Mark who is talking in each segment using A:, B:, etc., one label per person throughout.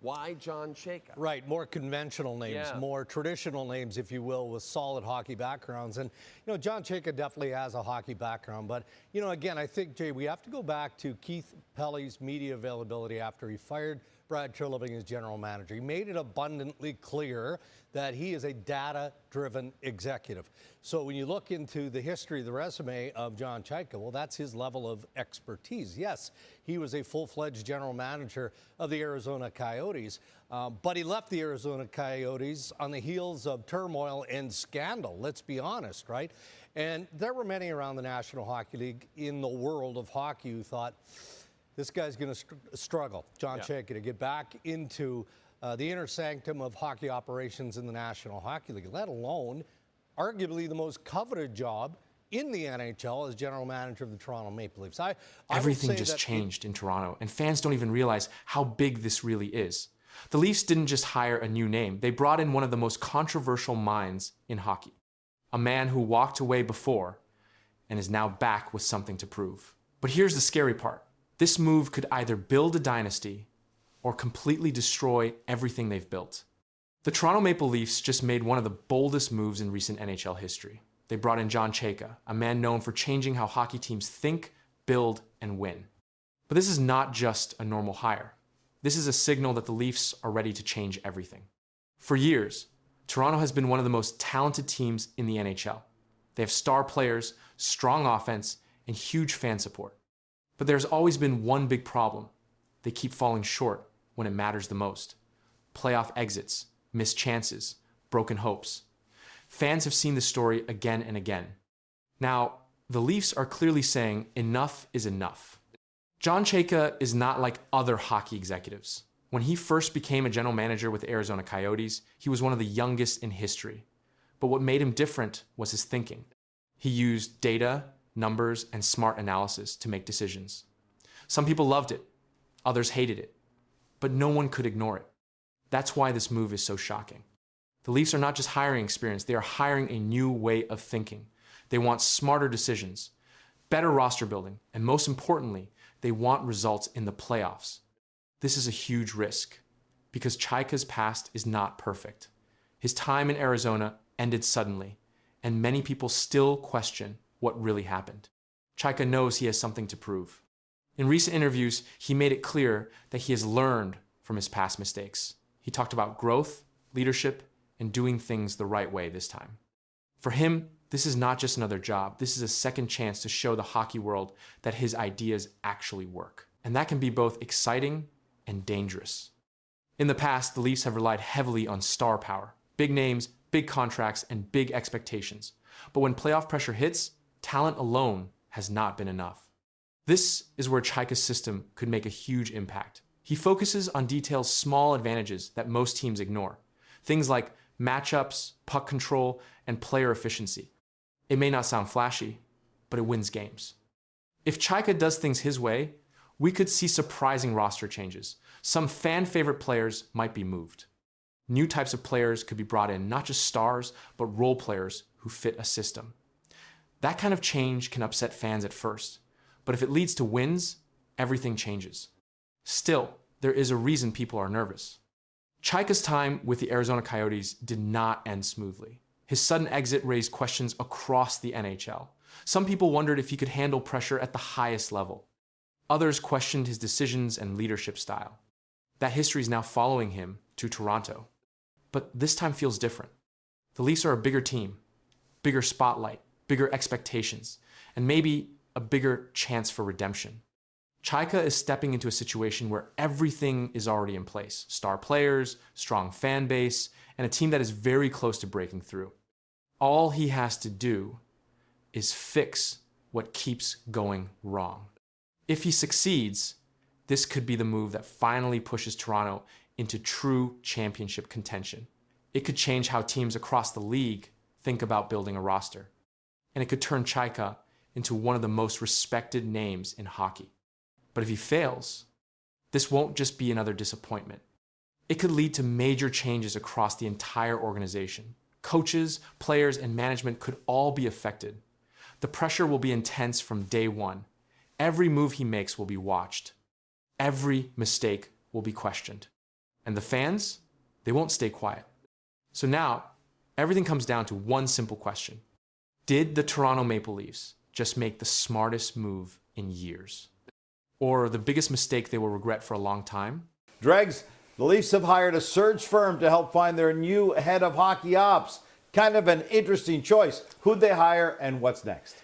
A: Why John Chayka?
B: Right, more conventional names, more traditional names, if you will, with solid hockey backgrounds. And, John Chayka definitely has a hockey background. But, again, I think, Jay, we have to go back to Keith Pelley's media availability after he fired Brad Treliving as general manager. He made it abundantly clear that he is a data-driven executive. So when you look into the history, the resume of John Chayka, well, that's his level of expertise. Yes, he was a full-fledged general manager of the Arizona Coyotes, but he left the Arizona Coyotes on the heels of turmoil and scandal, let's be honest, right? And there were many around the National Hockey League in the world of hockey who thought, this guy's going to struggle, John Chayka, to get back into the inner sanctum of hockey operations in the National Hockey League, let alone arguably the most coveted job in the NHL as general manager of the Toronto Maple Leafs.
C: Everything just changed in Toronto, and fans don't even realize how big this really is. The Leafs didn't just hire a new name. They brought in one of the most controversial minds in hockey, a man who walked away before and is now back with something to prove. But here's the scary part. This move could either build a dynasty or completely destroy everything they've built. The Toronto Maple Leafs just made one of the boldest moves in recent NHL history. They brought in John Chayka, a man known for changing how hockey teams think, build, and win. But this is not just a normal hire. This is a signal that the Leafs are ready to change everything. For years, Toronto has been one of the most talented teams in the NHL. They have star players, strong offense, and huge fan support. But there's always been one big problem. They keep falling short when it matters the most. Playoff exits, missed chances, broken hopes. Fans have seen this story again and again. Now, the Leafs are clearly saying enough is enough. John Chayka is not like other hockey executives. When he first became a general manager with the Arizona Coyotes, he was one of the youngest in history. But what made him different was his thinking. He used data, numbers, and smart analysis to make decisions. Some people loved it, others hated it, but no one could ignore it. That's why this move is so shocking. The Leafs are not just hiring experience, they are hiring a new way of thinking. They want smarter decisions, better roster building, and most importantly, they want results in the playoffs. This is a huge risk because Chayka's past is not perfect. His time in Arizona ended suddenly, and many people still question what really happened. Chayka knows he has something to prove. In recent interviews, he made it clear that he has learned from his past mistakes. He talked about growth, leadership, and doing things the right way this time. For him, this is not just another job. This is a second chance to show the hockey world that his ideas actually work. And that can be both exciting and dangerous. In the past, the Leafs have relied heavily on star power, big names, big contracts, and big expectations. But when playoff pressure hits, talent alone has not been enough. This is where Chayka's system could make a huge impact. He focuses on details, small advantages that most teams ignore. Things like matchups, puck control, and player efficiency. It may not sound flashy, but it wins games. If Chayka does things his way, we could see surprising roster changes. Some fan-favorite players might be moved. New types of players could be brought in, not just stars, but role players who fit a system. That kind of change can upset fans at first, but if it leads to wins, everything changes. Still, there is a reason people are nervous. Chayka's time with the Arizona Coyotes did not end smoothly. His sudden exit raised questions across the NHL. Some people wondered if he could handle pressure at the highest level. Others questioned his decisions and leadership style. That history is now following him to Toronto. But this time feels different. The Leafs are a bigger team, bigger spotlight, bigger expectations, and maybe a bigger chance for redemption. Chayka is stepping into a situation where everything is already in place. Star players, strong fan base, and a team that is very close to breaking through. All he has to do is fix what keeps going wrong. If he succeeds, this could be the move that finally pushes Toronto into true championship contention. It could change how teams across the league think about building a roster. And it could turn Chayka into one of the most respected names in hockey. But if he fails, this won't just be another disappointment. It could lead to major changes across the entire organization. Coaches, players, and management could all be affected. The pressure will be intense from day one. Every move he makes will be watched. Every mistake will be questioned. And the fans, they won't stay quiet. So now, everything comes down to one simple question. Did the Toronto Maple Leafs just make the smartest move in years? Or the biggest mistake they will regret for a long time?
A: Dregs, the Leafs have hired a search firm to help find their new head of hockey ops. Kind of an interesting choice. Who'd they hire and what's next?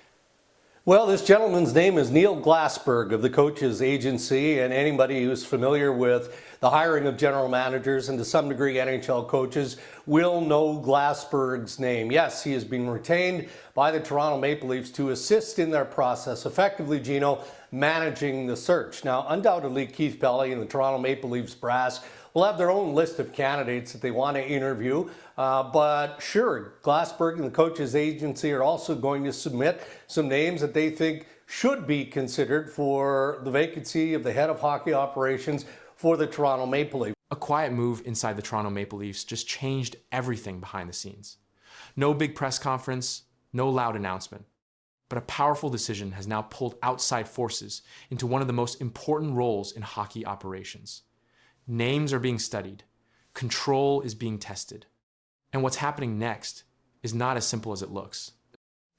B: Well, this gentleman's name is Neil Glassberg of the Coaches Agency, and anybody who's familiar with the hiring of general managers and to some degree NHL coaches will know Glassberg's name. Yes, he has been retained by the Toronto Maple Leafs to assist in their process, effectively, Gino, managing the search. Now, undoubtedly, Keith Pelley and the Toronto Maple Leafs brass will have their own list of candidates that they want to interview. But sure, Glassberg and the Coaches Agency are also going to submit some names that they think should be considered for the vacancy of the head of hockey operations for the Toronto Maple Leafs.
C: A quiet move inside the Toronto Maple Leafs just changed everything behind the scenes. No big press conference, no loud announcement. But a powerful decision has now pulled outside forces into one of the most important roles in hockey operations. Names are being studied. Control is being tested. And what's happening next is not as simple as it looks.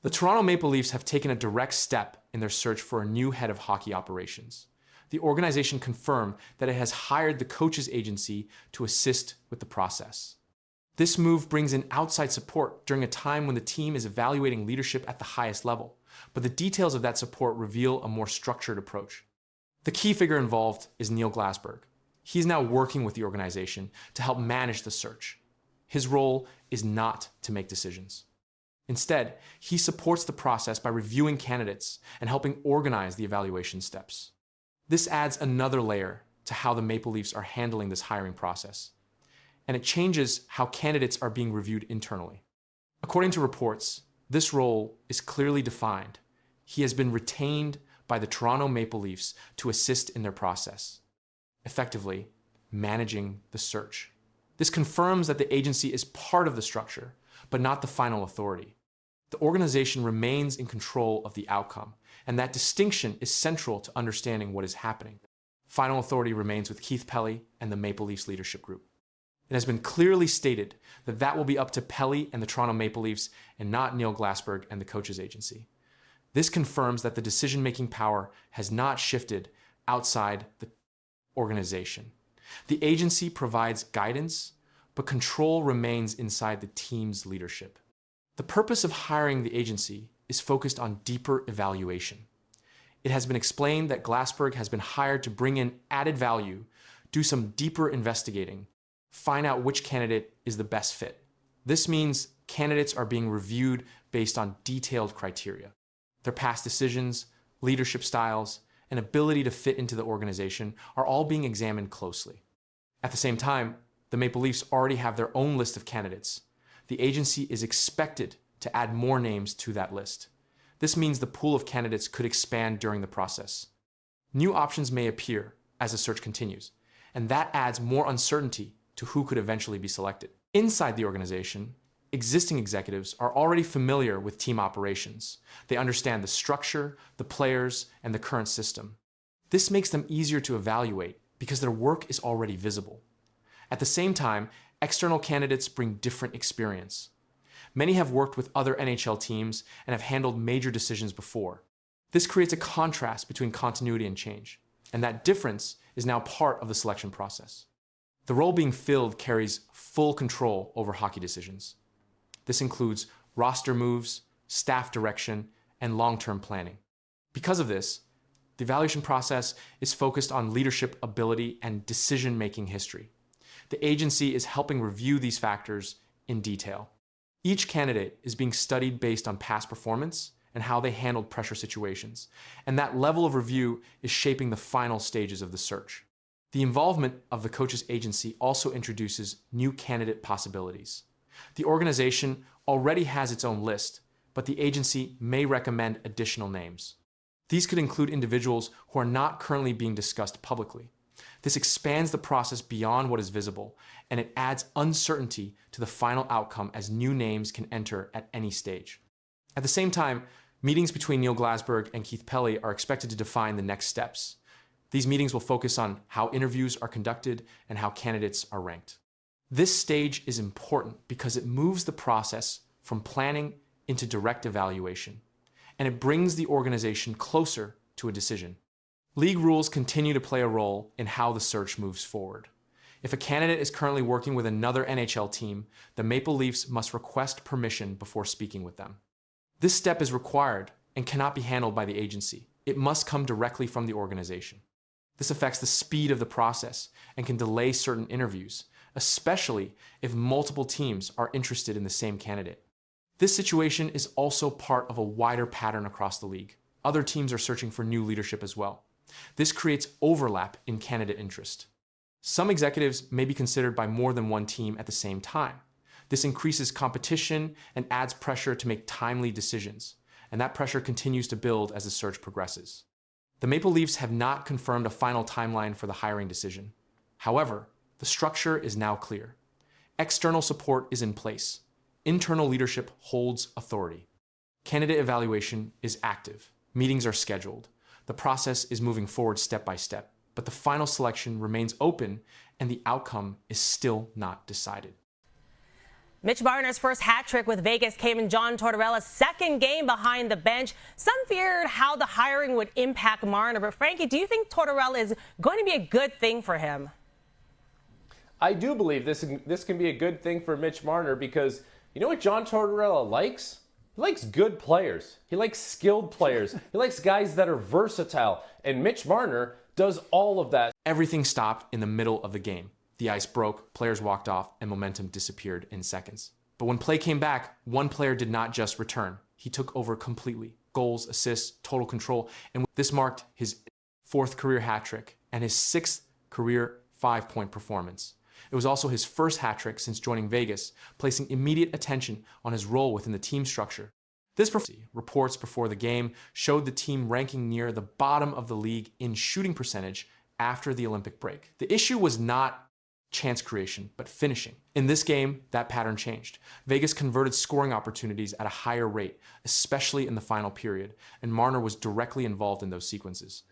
C: The Toronto Maple Leafs have taken a direct step in their search for a new head of hockey operations. The organization confirmed that it has hired the Coaches Agency to assist with the process. This move brings in outside support during a time when the team is evaluating leadership at the highest level, but the details of that support reveal a more structured approach. The key figure involved is Neil Glassberg. He's now working with the organization to help manage the search. His role is not to make decisions. Instead, he supports the process by reviewing candidates and helping organize the evaluation steps. This adds another layer to how the Maple Leafs are handling this hiring process, and it changes how candidates are being reviewed internally. According to reports, this role is clearly defined. He has been retained by the Toronto Maple Leafs to assist in their process, effectively managing the search. This confirms that the agency is part of the structure, but not the final authority. The organization remains in control of the outcome, and that distinction is central to understanding what is happening. Final authority remains with Keith Pelley and the Maple Leafs leadership group. It has been clearly stated that that will be up to Pelley and the Toronto Maple Leafs and not Neil Glassberg and the Coaches Agency. This confirms that the decision-making power has not shifted outside the organization. The agency provides guidance, but control remains inside the team's leadership. The purpose of hiring the agency is focused on deeper evaluation. It has been explained that Glassberg has been hired to bring in added value, do some deeper investigating, find out which candidate is the best fit. This means candidates are being reviewed based on detailed criteria. Their past decisions, leadership styles, and ability to fit into the organization are all being examined closely. At the same time, the Maple Leafs already have their own list of candidates. The agency is expected to add more names to that list. This means the pool of candidates could expand during the process. New options may appear as the search continues, and that adds more uncertainty to who could eventually be selected. Inside the organization, existing executives are already familiar with team operations. They understand the structure, the players, and the current system. This makes them easier to evaluate because their work is already visible. At the same time, external candidates bring different experience. Many have worked with other NHL teams and have handled major decisions before. This creates a contrast between continuity and change, and that difference is now part of the selection process. The role being filled carries full control over hockey decisions. This includes roster moves, staff direction, and long-term planning. Because of this, the evaluation process is focused on leadership ability and decision-making history. The agency is helping review these factors in detail. Each candidate is being studied based on past performance and how they handled pressure situations, and that level of review is shaping the final stages of the search. The involvement of the Coaches Agency also introduces new candidate possibilities. The organization already has its own list, but the agency may recommend additional names. These could include individuals who are not currently being discussed publicly. This expands the process beyond what is visible, and it adds uncertainty to the final outcome as new names can enter at any stage. At the same time, meetings between Neil Glassberg and Keith Pelley are expected to define the next steps. These meetings will focus on how interviews are conducted and how candidates are ranked. This stage is important because it moves the process from planning into direct evaluation, and it brings the organization closer to a decision. League rules continue to play a role in how the search moves forward. If a candidate is currently working with another NHL team, the Maple Leafs must request permission before speaking with them. This step is required and cannot be handled by the agency. It must come directly from the organization. This affects the speed of the process and can delay certain interviews, especially if multiple teams are interested in the same candidate. This situation is also part of a wider pattern across the league. Other teams are searching for new leadership as well. This creates overlap in candidate interest. Some executives may be considered by more than one team at the same time. This increases competition and adds pressure to make timely decisions, and that pressure continues to build as the search progresses. The Maple Leafs have not confirmed a final timeline for the hiring decision. However, the structure is now clear. External support is in place. Internal leadership holds authority. Candidate evaluation is active. Meetings are scheduled. The process is moving forward step by step, but the final selection remains open and the outcome is still not decided.
D: Mitch Marner's first hat trick with Vegas came in John Tortorella's second game behind the bench. Some feared how the hiring would impact Marner, but Frankie, do you think Tortorella is going to be a good thing for him?
E: I do believe this can be a good thing for Mitch Marner because you know what John Tortorella likes? He likes good players. He likes skilled players. He likes guys that are versatile. And Mitch Marner does all of that.
C: Everything stopped in the middle of the game. The ice broke, players walked off, and momentum disappeared in seconds. But when play came back, one player did not just return. He took over completely. Goals, assists, total control. And this marked his 4th career hat trick and his 6th career 5-point performance. It was also his first hat trick since joining Vegas, placing immediate attention on his role within the team structure. This reports before the game showed the team ranking near the bottom of the league in shooting percentage after the Olympic break. The issue was not chance creation, but finishing. In this game, that pattern changed. Vegas converted scoring opportunities at a higher rate, especially in the final period, and Marner was directly involved in those sequences.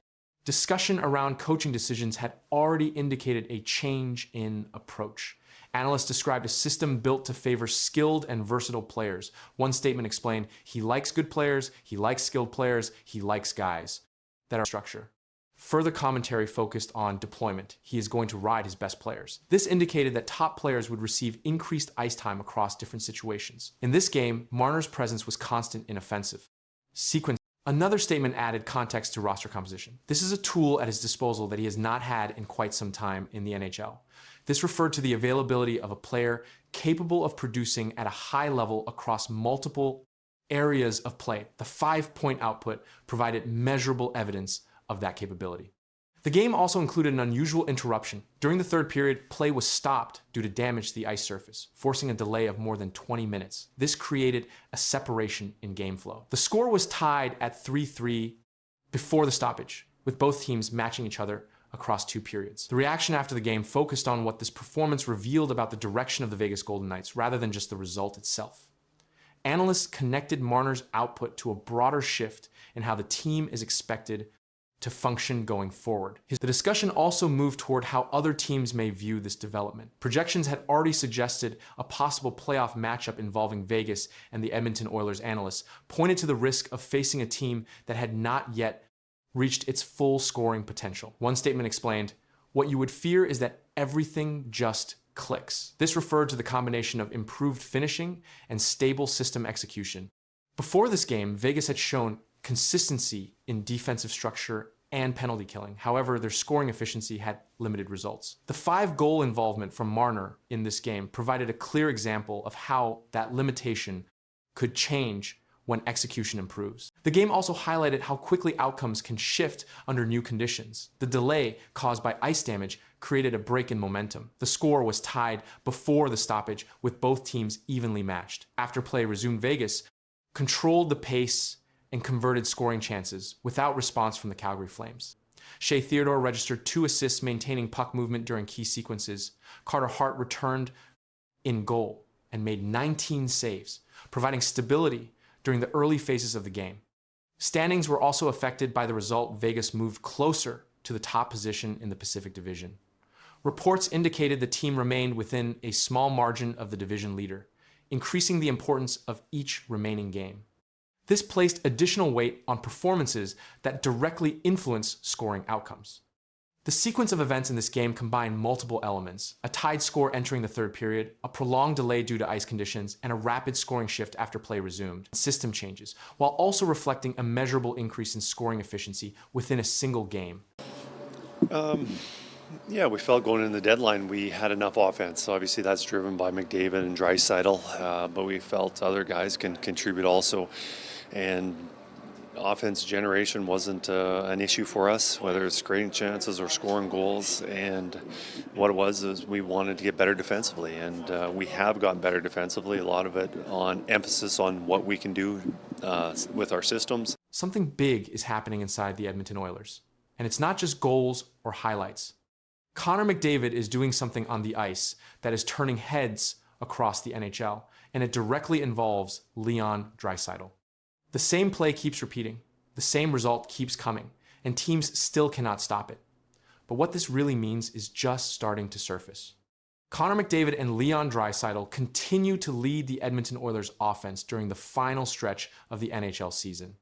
C: Discussion around coaching decisions had already indicated a change in approach. Analysts described a system built to favor skilled and versatile players. One statement explained, he likes good players, he likes skilled players, he likes guys that are structure. Further commentary focused on deployment. He is going to ride his best players. This indicated that top players would receive increased ice time across different situations. In this game, Marner's presence was constant in offensive sequence. Another statement added context to roster composition. This is a tool at his disposal that he has not had in quite some time in the NHL. This referred to the availability of a player capable of producing at a high level across multiple areas of play. The 5-point output provided measurable evidence of that capability. The game also included an unusual interruption. During the 3rd period, play was stopped due to damage to the ice surface, forcing a delay of more than 20 minutes. This created a separation in game flow. The score was tied at 3-3 before the stoppage, with both teams matching each other across 2 periods. The reaction after the game focused on what this performance revealed about the direction of the Vegas Golden Knights rather than just the result itself. Analysts connected Marner's output to a broader shift in how the team is expected to function going forward. The discussion also moved toward how other teams may view this development. Projections had already suggested a possible playoff matchup involving Vegas and the Edmonton Oilers. Analysts pointed to the risk of facing a team that had not yet reached its full scoring potential. One statement explained, "What you would fear is that everything just clicks." This referred to the combination of improved finishing and stable system execution. Before this game, Vegas had shown consistency in defensive structure and penalty killing. However, their scoring efficiency had limited results. The 5-goal involvement from Marner in this game provided a clear example of how that limitation could change when execution improves. The game also highlighted how quickly outcomes can shift under new conditions. The delay caused by ice damage created a break in momentum. The score was tied before the stoppage, with both teams evenly matched. After play resumed, Vegas controlled the pace and converted scoring chances without response from the Calgary Flames. Shea Theodore registered 2 assists, maintaining puck movement during key sequences. Carter Hart returned in goal and made 19 saves, providing stability during the early phases of the game. Standings were also affected by the result. Vegas moved closer to the top position in the Pacific Division. Reports indicated the team remained within a small margin of the division leader, increasing the importance of each remaining game. This placed additional weight on performances that directly influence scoring outcomes. The sequence of events in this game combined multiple elements: a tied score entering the third period, a prolonged delay due to ice conditions, and a rapid scoring shift after play resumed, system changes, while also reflecting a measurable increase in scoring efficiency within a single game.
F: Yeah, we felt going into the deadline we had enough offense. Obviously, that's driven by McDavid and Draisaitl, but we felt other guys can contribute also. And offense generation wasn't an issue for us, whether it's creating chances or scoring goals. And what it was is we wanted to get better defensively, and we have gotten better defensively. A lot of it on emphasis on what we can do with our systems.
C: Something big is happening inside the Edmonton Oilers, and it's not just goals or highlights. Connor McDavid is doing something on the ice that is turning heads across the NHL, and it directly involves Leon Draisaitl. The same play keeps repeating, the same result keeps coming, and teams still cannot stop it. But what this really means is just starting to surface. Connor McDavid and Leon Draisaitl continue to lead the Edmonton Oilers offense during the final stretch of the NHL season.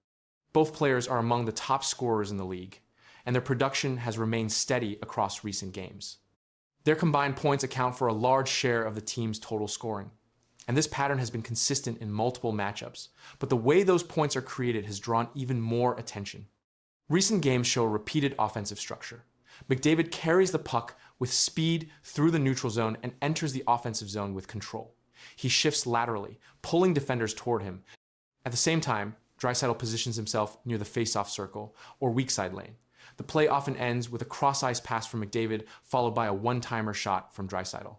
C: Both players are among the top scorers in the league, and their production has remained steady across recent games. Their combined points account for a large share of the team's total scoring, and this pattern has been consistent in multiple matchups, but the way those points are created has drawn even more attention. Recent games show a repeated offensive structure. McDavid carries the puck with speed through the neutral zone and enters the offensive zone with control. He shifts laterally, pulling defenders toward him. At the same time, Draisaitl positions himself near the face-off circle or weak side lane. The play often ends with a cross-ice pass from McDavid, followed by a one-timer shot from Draisaitl.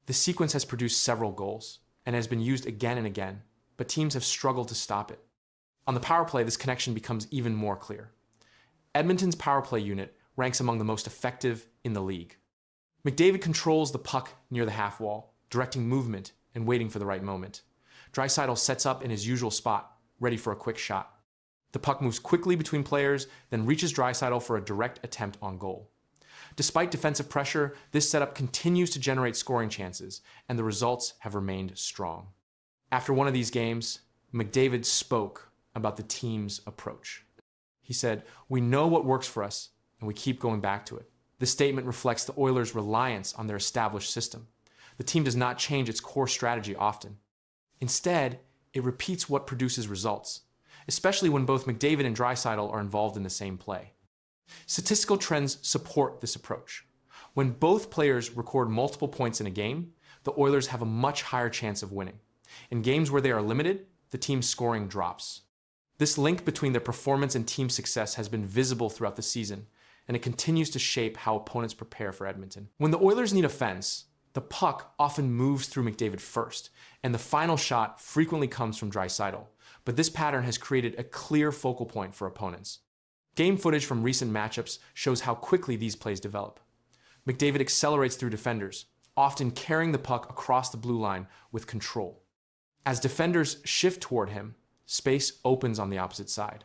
C: This sequence has produced several goals and has been used again and again, but teams have struggled to stop it. On the power play, this connection becomes even more clear. Edmonton's power play unit ranks among the most effective in the league. McDavid controls the puck near the half wall, directing movement and waiting for the right moment. Draisaitl sets up in his usual spot, ready for a quick shot. The puck moves quickly between players, then reaches Draisaitl for a direct attempt on goal. Despite defensive pressure, this setup continues to generate scoring chances, and the results have remained strong. After one of these games, McDavid spoke about the team's approach. He said, "We know what works for us, and we keep going back to it." This statement reflects the Oilers' reliance on their established system. The team does not change its core strategy often. Instead, it repeats what produces results, especially when both McDavid and Draisaitl are involved in the same play. Statistical trends support this approach. When both players record multiple points in a game, the Oilers have a much higher chance of winning. In games where they are limited, the team's scoring drops. This link between their performance and team success has been visible throughout the season, and it continues to shape how opponents prepare for Edmonton. When the Oilers need offense, the puck often moves through McDavid first, and the final shot frequently comes from Draisaitl. But this pattern has created a clear focal point for opponents. Game footage from recent matchups shows how quickly these plays develop. McDavid accelerates through defenders, often carrying the puck across the blue line with control. As defenders shift toward him, space opens on the opposite side.